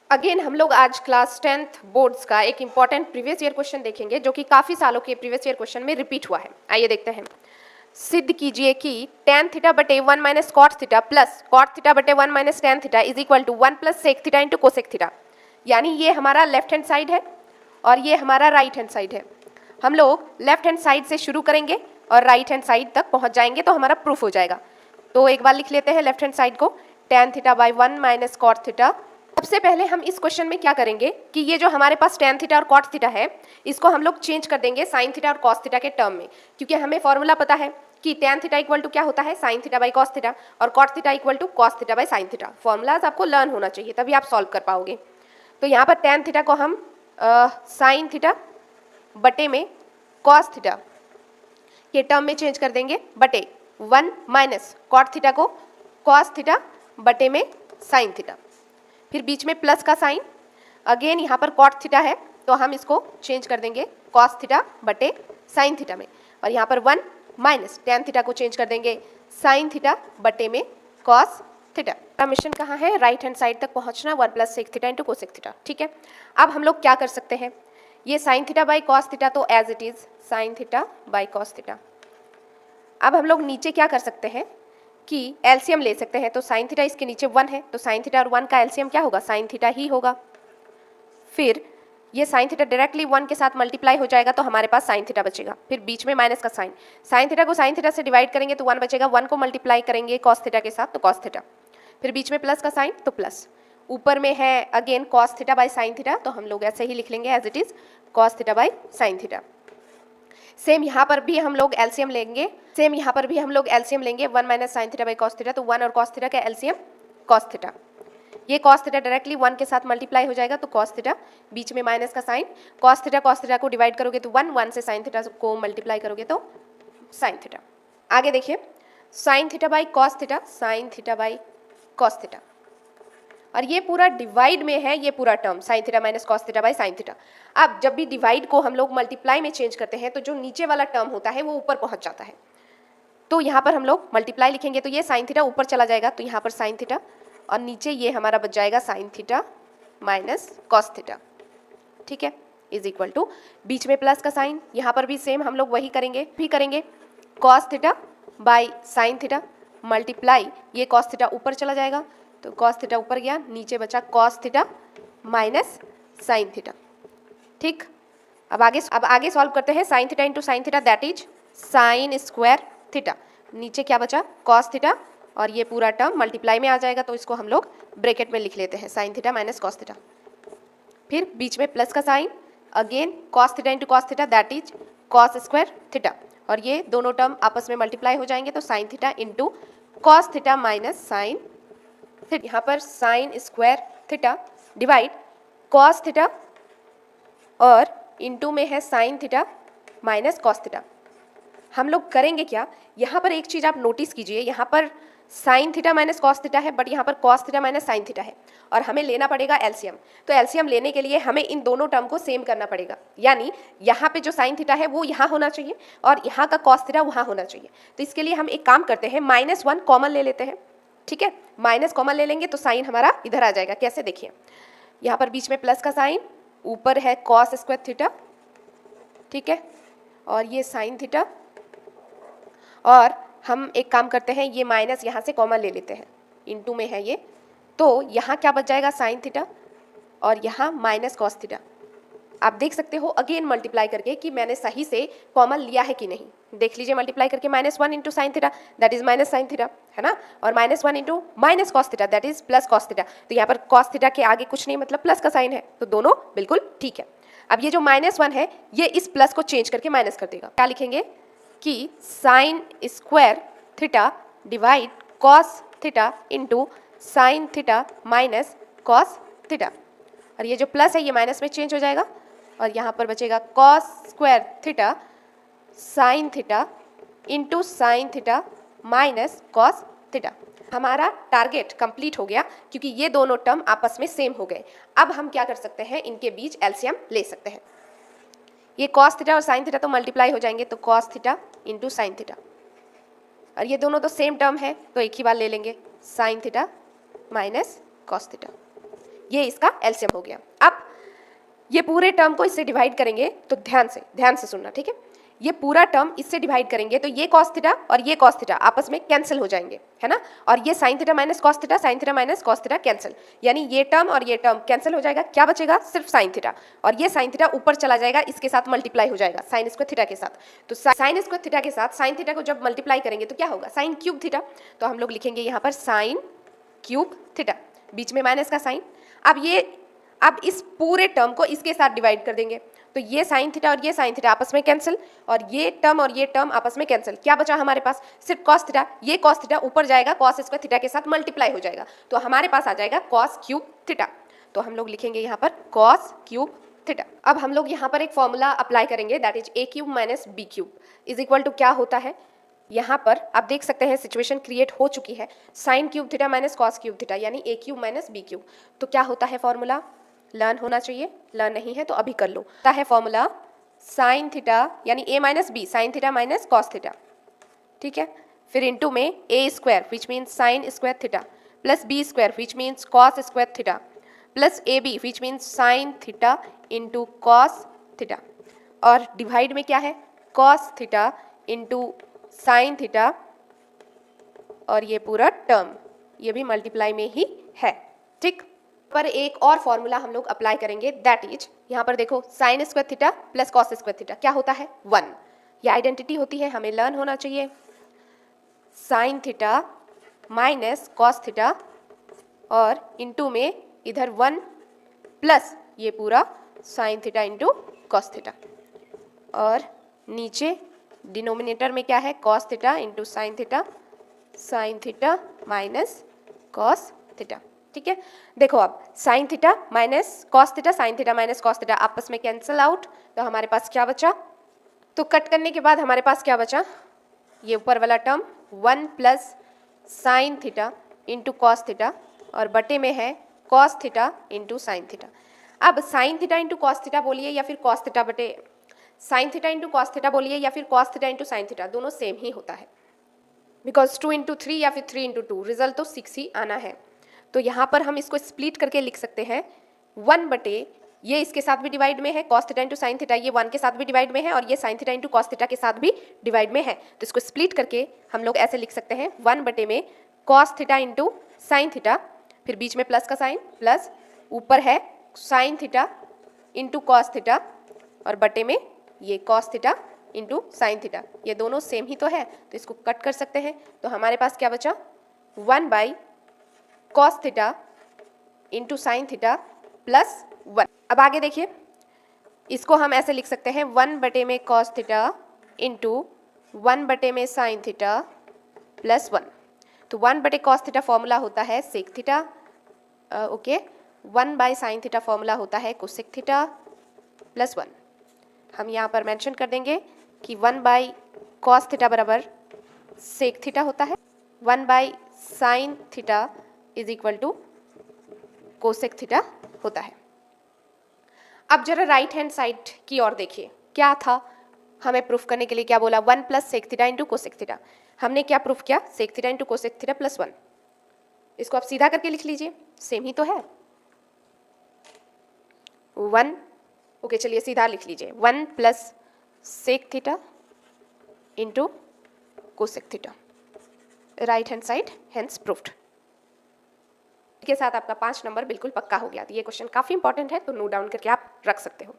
Again हम लोग आज क्लास 10th बोर्ड्स का एक इंपॉर्टेंट प्रीवियस ईयर क्वेश्चन देखेंगे जो कि काफ़ी सालों के प्रीवियस ईयर क्वेश्चन में रिपीट हुआ है। आइए देखते हैं। सिद्ध कीजिए कि tan थीटा बटे 1 minus cot theta plus cot theta बटे 1 minus tan theta is equal to 1 plus sec theta into cosec theta. यानी ये हमारा लेफ्ट हैंड साइड है और ये हमारा राइट हैंड साइड है। हम लोग लेफ्ट हैंड साइड से शुरू करेंगे और राइट हैंड साइड तक पहुंच जाएंगे तो हमारा प्रूफ हो जाएगा। तो एक बार लिख लेते हैं लेफ्ट हैंड साइड को, tan theta by 1 minus cot theta. सबसे पहले हम इस क्वेश्चन में क्या करेंगे कि ये जो हमारे पास tan थीटा और कॉट थीटा है इसको हम लोग चेंज कर देंगे साइन थीटा और कॉस थीटा के टर्म में, क्योंकि हमें फॉर्मूला पता है कि tan थीटा इक्वल टू क्या होता है sine theta by cos theta और cot theta equal to cos theta by sine theta. Formulas आपको लर्न होना चाहिए तभी आप सॉल्व कर पाओगे। तो यहाँ पर tan थीटा को हम साइन थीटा बटे में कॉस थीटा के टर्म में चेंज कर देंगे बटे 1 माइनस कॉट थीटा को कॉस थीटा बटे में साइन थीटा, फिर बीच में प्लस का साइन। अगेन यहाँ पर कॉट थीटा है तो हम इसको चेंज कर देंगे कॉस थीटा बटे साइन थीटा में, और यहाँ पर 1 माइनस tan थीटा को चेंज कर देंगे साइन थीटा बटे में कॉस थीटा। हमारा मिशन कहाँ है? राइट हैंड साइड तक पहुँचना, 1 plus sec theta into cosec theta. ठीक है, अब हम लोग क्या कर सकते हैं, ये sine theta by cos theta तो as it is sine theta by cos theta. अब हम लोग नीचे क्या कर सकते हैं कि एलसीएम ले सकते हैं। तो साइन थीटा इसके नीचे 1 है तो साइन थीटा और 1 का एलसीएम क्या होगा? साइन थीटा ही होगा। फिर ये साइन थीटा डायरेक्टली 1 के साथ मल्टीप्लाई हो जाएगा तो हमारे पास साइन थीटा बचेगा, फिर बीच में माइनस का साइन। साइन थीटा को साइन थीटा से डिवाइड करेंगे तो 1 बचेगा, 1 को मल्टीप्लाई करेंगे कॉस थीटा के साथ तो कॉस थीटा, फिर बीच में प्लस का साइन तो प्लस, ऊपर में है again cos theta by sine theta तो हम लोग ऐसे ही लिख लेंगे as it is cos theta by sine theta. Same यहाँ पर भी हम लोग एलसीएम लेंगे, 1 minus sine theta by cos theta तो 1 और कॉस थीटा का एलसीएम कॉस थीटा। ये कॉस थीटा डायरेक्टली 1 के साथ मल्टीप्लाई हो जाएगा तो कॉस थीटा, बीच में माइनस का साइन, कॉस थीटा को डिवाइड करोगे तो 1 से साइन थीटा को मल्टीप्लाई करोगे तो साइन थीटा। आगे देखिए sign theta by cos theta, sign theta by cos theta, और ये पूरा डिवाइड में है ये पूरा term sign theta minus cos theta by sine theta. अब जब भी डिवाइड को हम लोग मल्टीप्लाई में चेंज करते हैं तो जो नीचे वाला टर्म होता है वो ऊपर पहुंच जाता है, तो यहाँ पर हम लोग मल्टीप्लाई लिखेंगे तो ये साइन थीटा ऊपर चला जाएगा तो यहाँ पर साइन थीटा, और नीचे ये हमारा बच जाएगा sign theta minus cos theta. ठीक है, इज इक्वल टू बीच में प्लस का साइन, यहाँ पर भी सेम हम लोग वही करेंगे cos theta by sine theta multiply, ये कॉस थीटा ऊपर चला जाएगा तो कॉस थीटा ऊपर गया, नीचे बचा cos theta minus sine theta. ठीक, अब आगे सॉल्व करते हैं। Sine theta into sine theta that is sine square theta, नीचे क्या बचा कॉस थीटा, और ये पूरा टर्म मल्टीप्लाई में आ जाएगा तो इसको हम लोग ब्रैकेट में लिख लेते हैं sine theta minus cos theta, फिर बीच में प्लस का sign, again cos theta into cos theta that is cos square theta, और ये दोनों टर्म आपस में मल्टीप्लाई हो जाएंगे तो sign theta into cos theta minus sine theta. यहाँ पर sign square theta divide cos theta और इंटू में है sine theta minus cos theta. हम लोग करेंगे क्या, यहाँ पर एक चीज़ आप नोटिस कीजिए, यहाँ पर sign theta minus cos theta है बट यहाँ पर cos theta minus sine theta है, और हमें लेना पड़ेगा एलसीएम। तो एलसीएम लेने के लिए हमें इन दोनों टर्म को सेम करना पड़ेगा, यानी यहाँ पे जो साइन थीटा है वो यहाँ होना चाहिए और यहाँ का कॉस थीटा वहाँ होना चाहिए। तो इसके लिए हम एक काम करते हैं, -1 कॉमन ले लेते हैं। ठीक है, माइनस कॉमन ले लेंगे तो साइन हमारा इधर आ जाएगा। कैसे देखिए, यहाँ पर बीच में प्लस का साइन, ऊपर है कॉस स्क्वायर थीटा, ठीक है, और ये साइन थीटा, और हम एक काम करते हैं ये माइनस यहाँ से कॉमन ले लेते हैं, इनटू में है ये, तो यहाँ क्या बच जाएगा साइन थीटा और यहाँ माइनस कॉस थीटा। आप देख सकते हो अगेन मल्टीप्लाई करके कि मैंने सही से कॉमन लिया है कि नहीं। देख लीजिए मल्टीप्लाई करके, -1 into sine theta that is minus sine theta, है ना, और -1 into minus cos theta that is plus cos theta. तो यहाँ पर कॉस थीटा के आगे कुछ नहीं, मतलब प्लस का साइन है, तो दोनों बिल्कुल ठीक है। अब ये जो -1 है ये इस प्लस को चेंज करके माइनस कर देगा। क्या लिखेंगे कि sign square theta divide cos theta into sine theta minus cos theta, और ये जो प्लस है ये माइनस में चेंज हो जाएगा और यहाँ पर बचेगा cos square theta sine theta into sine theta minus cos theta. हमारा टारगेट कंप्लीट हो गया क्योंकि ये दोनों टर्म आपस में सेम हो गए। अब हम क्या कर सकते हैं, इनके बीच एलसीएम ले सकते हैं। ये कॉस थीटा और साइन थीटा तो मल्टीप्लाई हो जाएंगे तो cos theta into sine theta, और ये दोनों तो सेम टर्म है तो एक ही बार ले लेंगे sign theta minus cos theta. ये इसका एलसीएम हो गया। अब ये पूरे टर्म को इससे डिवाइड करेंगे तो ध्यान से सुनना, ठीक है। ये पूरा टर्म इससे डिवाइड करेंगे तो ये कॉस थीटा और ये कॉस थीटा आपस में कैंसिल हो जाएंगे, है ना। और ये sine theta minus cos theta, sign theta minus cos theta cancel, यानी ये टर्म और ये टर्म कैंसिल हो जाएगा। क्या बचेगा? सिर्फ साइन थीटा, और ये साइन थीटा ऊपर चला जाएगा, इसके साथ मल्टीप्लाई हो जाएगा साइन स्क्वायर थीटा के साथ। तो साइन स्क्वायर थीटा के साथ साइन थीटा को जब मल्टीप्लाई करेंगे तो क्या होगा? Sine cube theta. तो हम लोग लिखेंगे यहाँ पर साइन क्यूब थीटा, बीच में माइनस का साइन। अब इस पूरे टर्म को इसके साथ डिवाइड कर देंगे तो ये साइन थीटा और ये साइन थीटा आपस में कैंसिल, और ये टर्म आपस में कैंसिल। क्या बचा हमारे पास? सिर्फ कॉस थीटा। ये कॉस थीटा ऊपर जाएगा, कॉस स्क्वायर थीटा के साथ मल्टीप्लाई हो जाएगा, तो हमारे पास आ जाएगा कॉस क्यूब थीटा। तो हम लोग लिखेंगे यहाँ पर कॉस क्यूब थीटा। अब हम लोग यहाँ पर एक फॉर्मूला अप्लाई करेंगे, that is A cube minus B cube is equal to क्या होता है। यहाँ पर आप देख सकते हैं सिचुएशन क्रिएट हो चुकी है, sine cube theta minus cos cube theta, यानी ए क्यूब माइनस बी क्यूब। तो क्या होता है फॉर्मूला? लर्न होना चाहिए, लर्न नहीं है तो अभी कर लो। होता है फॉर्मूला साइन थीटा यानी A minus B, sine theta minus cos theta, ठीक है। फिर इनटू में A square which means sine square theta plus B square which means cos square theta plus A B which means sine theta into cos theta, और divide में क्या है? Cos theta into sine theta, और ये पूरा term ये भी multiply में ही है, ठीक। पर एक और फॉर्मूला हम लोग अप्लाई करेंगे, दैट इज यहाँ पर देखो sign square theta plus cos square theta क्या होता है? 1। ये आइडेंटिटी होती है, हमें लर्न होना चाहिए। Sign theta minus cos theta और इनटू में इधर 1 प्लस ये पूरा sign theta into cos theta, और नीचे डिनोमिनेटर में क्या है? Cos theta into sine theta minus cos theta, ठीक है। देखो अब sine theta minus cos theta, sign theta minus cos theta आपस में कैंसिल आउट, तो हमारे पास क्या बचा? तो कट करने के बाद हमारे पास क्या बचा? ये ऊपर वाला term 1 plus sine theta into cos theta, और बटे में है cos theta into sine theta. अब sine theta into cos theta बोलिए या फिर कॉस थीटा बटे sine theta into cos theta बोलिए या फिर cos theta into sine theta, दोनों सेम ही होता है, बिकॉज 2 इंटू 3 या फिर 3 इंटू 2 रिजल्ट तो 6 ही आना है। तो यहाँ पर हम इसको स्प्लिट करके लिख सकते हैं 1 बटे ये इसके साथ भी डिवाइड में है cos theta into sine theta, ये 1 के साथ भी डिवाइड में है, और ये sine theta into cos theta के साथ भी डिवाइड में है। तो इसको स्प्लिट करके हम लोग ऐसे लिख सकते हैं 1 बटे में cos theta into sine theta, फिर बीच में प्लस का साइन, प्लस ऊपर है sine theta into cos theta, और बटे में ये cos theta into sine theta, ये दोनों सेम ही तो है, तो इसको कट कर सकते हैं। तो हमारे पास क्या बचा? 1 by cos theta into sine theta plus 1। अब आगे देखिए, इसको हम ऐसे लिख सकते हैं 1 बटे में कॉस थीटा इंटू 1 बटे में साइन थीटा प्लस 1। तो 1 बटे कॉस थीटा फॉर्मूला होता है sec theta, okay. 1 by sine theta formula होता है कोसेक थीटा प्लस 1। हम यहाँ पर मेंशन कर देंगे कि 1 बाई कॉस थीटा बराबर सेक थीटा होता है, 1 by sine theta is equal to cosec theta होता है। अब जरा राइट हैंड साइड की ओर देखिए, क्या था हमें प्रूफ करने के लिए? क्या बोला? 1 plus sec theta into cosec theta. हमने क्या प्रूफ किया? Sec theta into cosec theta plus 1। इसको आप सीधा करके लिख लीजिए, सेम ही तो है। 1 ओके, चलिए सीधा लिख लीजिए 1 plus sec theta into cosec theta, right hand side hence proofed. के साथ आपका 5 नंबर बिल्कुल पक्का हो गया। तो ये क्वेश्चन काफ़ी इंपॉर्टेंट है, तो नोट डाउन करके आप रख सकते हो।